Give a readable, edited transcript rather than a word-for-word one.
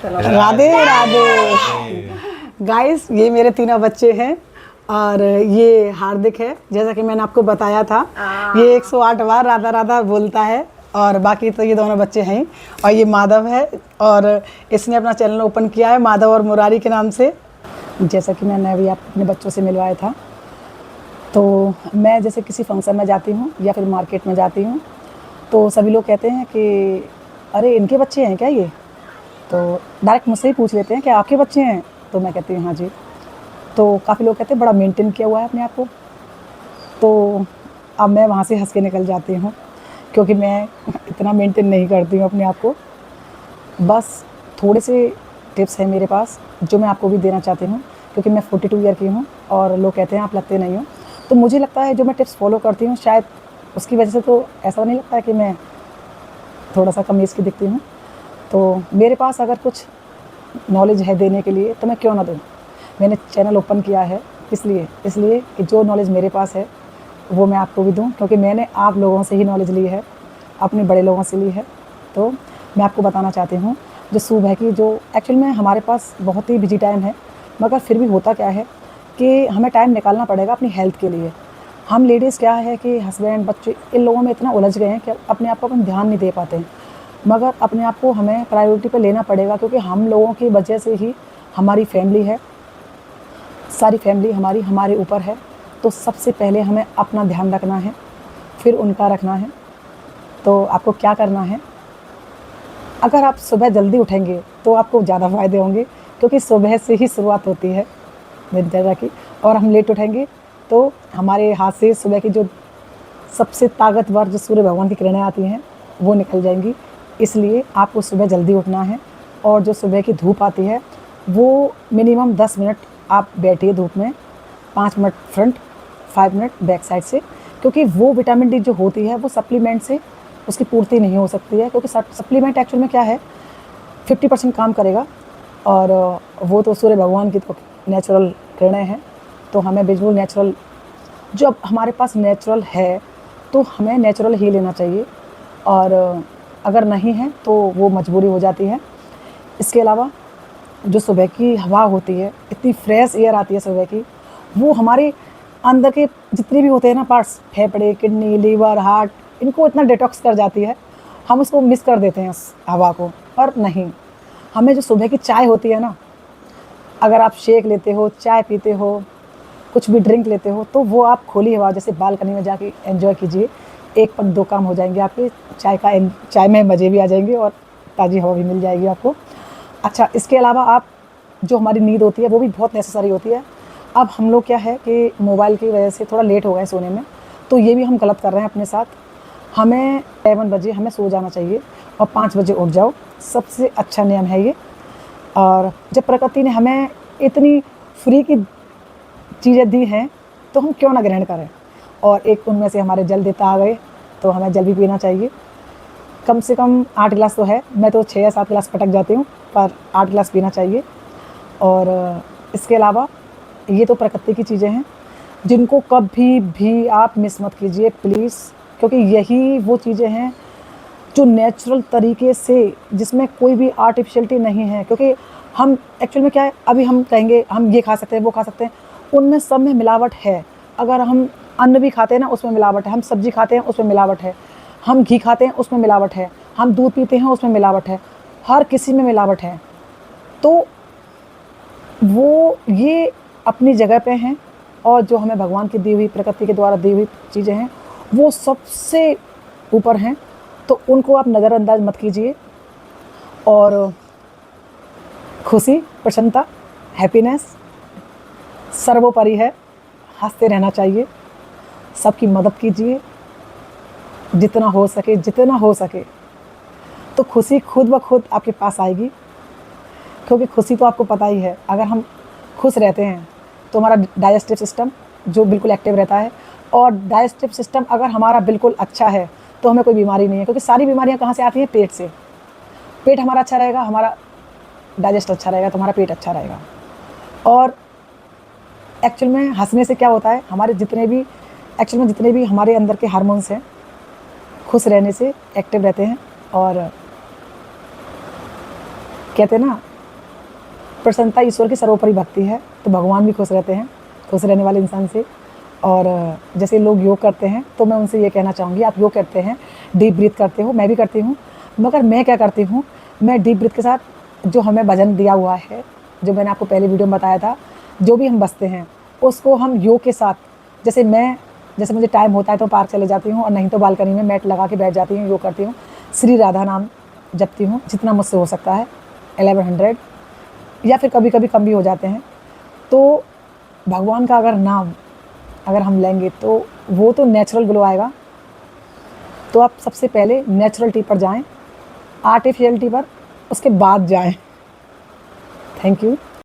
Radhe Radhe guys, ये मेरे तीनों बच्चे हैं और ये हार्दिक है। जैसा कि मैंने आपको बताया था, ये 108 बार राधा राधा बोलता है और बाकी तो ये दोनों बच्चे हैं। और ये माधव है और इसने अपना चैनल ओपन किया है माधव और मुरारी के नाम से। जैसा कि मैंने अभी अपने बच्चों से मिलवाया था, तो मैं जैसे किसी फंक्शन में जाती हूँ या फिर मार्केट में जाती हूँ तो सभी लोग कहते हैं कि अरे इनके बच्चे हैं क्या ये, तो डायरेक्ट मुझसे ही पूछ लेते हैं कि आपके बच्चे हैं, तो मैं कहती हूँ हाँ जी। तो काफ़ी लोग कहते हैं बड़ा मेंटेन किया हुआ है अपने आप को। तो अब मैं वहाँ से हंस के निकल जाती हूँ क्योंकि मैं इतना मेंटेन नहीं करती हूँ अपने आप को। बस थोड़े से टिप्स हैं मेरे पास जो मैं आपको भी देना चाहती हूँ, क्योंकि मैं 42 ईयर की हूँ और लोग कहते हैं आप लगते नहीं हो। तो मुझे लगता है जो मैं टिप्स फॉलो करती हूँ शायद उसकी वजह से तो ऐसा नहीं लगता है कि मैं थोड़ा सा कम एज की दिखती हूँ। तो मेरे पास अगर कुछ नॉलेज है देने के लिए तो मैं क्यों ना दूँ। मैंने चैनल ओपन किया है इसलिए कि जो नॉलेज मेरे पास है वो मैं आपको भी दूँ, क्योंकि मैंने आप लोगों से ही नॉलेज ली है, अपने बड़े लोगों से ली है। तो मैं आपको बताना चाहती हूँ जो सुबह की जो एक्चुअल में हमारे पास बहुत ही बिजी टाइम है, मगर फिर भी होता क्या है कि हमें टाइम निकालना पड़ेगा अपनी हेल्थ के लिए। हम लेडीज़ क्या है कि हस्बैंड बच्चे इन लोगों में इतना उलझ गए हैं कि अपने आप को अपन ध्यान नहीं दे पाते हैं, मगर अपने आप को हमें प्रायोरिटी पे लेना पड़ेगा, क्योंकि हम लोगों की वजह से ही हमारी फैमिली है, सारी फैमिली हमारे ऊपर है। तो सबसे पहले हमें अपना ध्यान रखना है, फिर उनका रखना है। तो आपको क्या करना है, अगर आप सुबह जल्दी उठेंगे तो आपको ज़्यादा फ़ायदे होंगे, क्योंकि सुबह से ही शुरुआत होती है दिनचर्या की। और हम लेट उठेंगे तो हमारे हाथ से सुबह की जो सबसे ताकतवर जो सूर्य भगवान की किरणें आती हैं वो निकल जाएंगी। इसलिए आपको सुबह जल्दी उठना है और जो सुबह की धूप आती है वो मिनिमम 10 मिनट आप बैठिए धूप में, 5 minute front, 5 minute back side से, क्योंकि वो विटामिन डी जो होती है वो सप्लीमेंट से उसकी पूर्ति नहीं हो सकती है, क्योंकि सप्लीमेंट एक्चुअल में क्या है 50% काम करेगा और वो तो सूर्य भगवान की तो नेचुरल किरणें हैं। तो हमें बिल्कुल नेचुरल, जो अब हमारे पास नेचुरल है तो हमें नेचुरल ही लेना चाहिए, और अगर नहीं है तो वो मजबूरी हो जाती है। इसके अलावा जो सुबह की हवा होती है, इतनी फ्रेश एयर आती है सुबह की, वो हमारे अंदर के जितने भी होते हैं ना पार्ट्स, फेफड़े, किडनी, लीवर, हार्ट, इनको इतना डिटॉक्स कर जाती है। हम उसको मिस कर देते हैं उस हवा को, पर नहीं, हमें जो सुबह की चाय होती है ना, अगर आप शेक लेते हो, चाय पीते हो, कुछ भी ड्रिंक लेते हो, तो वो आप खुली हवा जैसे बालकनी में जाके एंजॉय कीजिए। एक पग दो काम हो जाएंगे आपके, चाय में मज़े भी आ जाएंगे और ताज़ी हवा भी मिल जाएगी आपको। अच्छा, इसके अलावा आप जो हमारी नींद होती है वो भी बहुत नेसेसरी होती है। अब हम लोग क्या है कि मोबाइल की वजह से थोड़ा लेट हो गए सोने में, तो ये भी हम गलत कर रहे हैं अपने साथ। हमें 7 बजे हमें सो जाना चाहिए और 5 बजे उठ जाओ, सबसे अच्छा नियम है ये। और जब प्रकृति ने हमें इतनी फ्री की चीज़ें दी हैं तो हम क्यों ना ग्रहण करें। और एक उनमें से हमारे जल देता आ गए, तो हमें जल भी पीना चाहिए। कम से कम 8 गिलास तो है, मैं तो 6 या 7 गिलास पटक जाती हूँ, पर 8 गिलास पीना चाहिए। और इसके अलावा ये तो प्रकृति की चीज़ें हैं जिनको कभी भी आप मिस मत कीजिए प्लीज़, क्योंकि यही वो चीज़ें हैं जो नेचुरल तरीके से, जिसमें कोई भी आर्टिफिशियलिटी नहीं है। क्योंकि हम एक्चुअल में क्या है, अभी हम कहेंगे हम ये खा सकते हैं वो खा सकते हैं, उनमें सब में मिलावट है। अगर हम अन्न भी खाते हैं ना उसमें मिलावट है, हम सब्जी खाते हैं उसमें मिलावट है, हम घी खाते हैं उसमें मिलावट है, हम दूध पीते हैं उसमें मिलावट है, हर किसी में मिलावट है। तो वो ये अपनी जगह पे हैं, और जो हमें भगवान की दी हुई, प्रकृति के द्वारा दी हुई चीज़ें हैं वो सबसे ऊपर हैं। तो उनको आप नज़रअंदाज मत कीजिए। और खुशी, प्रसन्नता, हैप्पीनेस सर्वोपरि है। हंसते रहना चाहिए, सबकी मदद कीजिए जितना हो सके। तो खुशी खुद ब खुद आपके पास आएगी, क्योंकि खुशी तो आपको पता ही है, अगर हम खुश रहते हैं तो हमारा डाइजेस्टिव सिस्टम जो बिल्कुल एक्टिव रहता है, और डाइजेस्टिव सिस्टम अगर हमारा बिल्कुल अच्छा है तो हमें कोई बीमारी नहीं है, क्योंकि सारी बीमारियां कहाँ से आती हैं, पेट से। पेट हमारा अच्छा रहेगा, हमारा डाइजेस्ट अच्छा रहेगा, तो हमारा पेट अच्छा रहेगा। और एक्चुअल में हंसने से क्या होता है, हमारे जितने भी हमारे अंदर के हार्मोन्स हैं खुश रहने से एक्टिव रहते हैं। और कहते हैं ना प्रसन्नता ईश्वर की सर्वोपरि भक्ति है, तो भगवान भी खुश रहते हैं, खुश रहने वाले इंसान से। और जैसे लोग योग करते हैं तो मैं उनसे ये कहना चाहूँगी, आप योग करते हैं, डीप ब्रीथ करते हो, मैं भी करती हूँ, मगर मैं क्या करती हूँ, मैं डीप ब्रीथ के साथ जो हमें भजन दिया हुआ है, जो मैंने आपको पहले वीडियो में बताया था, जो भी हम बसते हैं उसको हम योग के साथ, जैसे मुझे टाइम होता है तो पार्क चले जाती हूँ, और नहीं तो बालकनी में मैट लगा के बैठ जाती हूँ, योग करती हूँ, श्री राधा नाम जपती हूँ जितना मुझसे हो सकता है, 1100, या फिर कभी कभी कम भी हो जाते हैं। तो भगवान का अगर नाम अगर हम लेंगे तो वो तो नेचुरल ग्लो आएगा। तो आप सबसे पहले नेचुरलिटी पर जाएं, आर्टिफिशियलिटी पर उसके बाद जाएं। Thank you.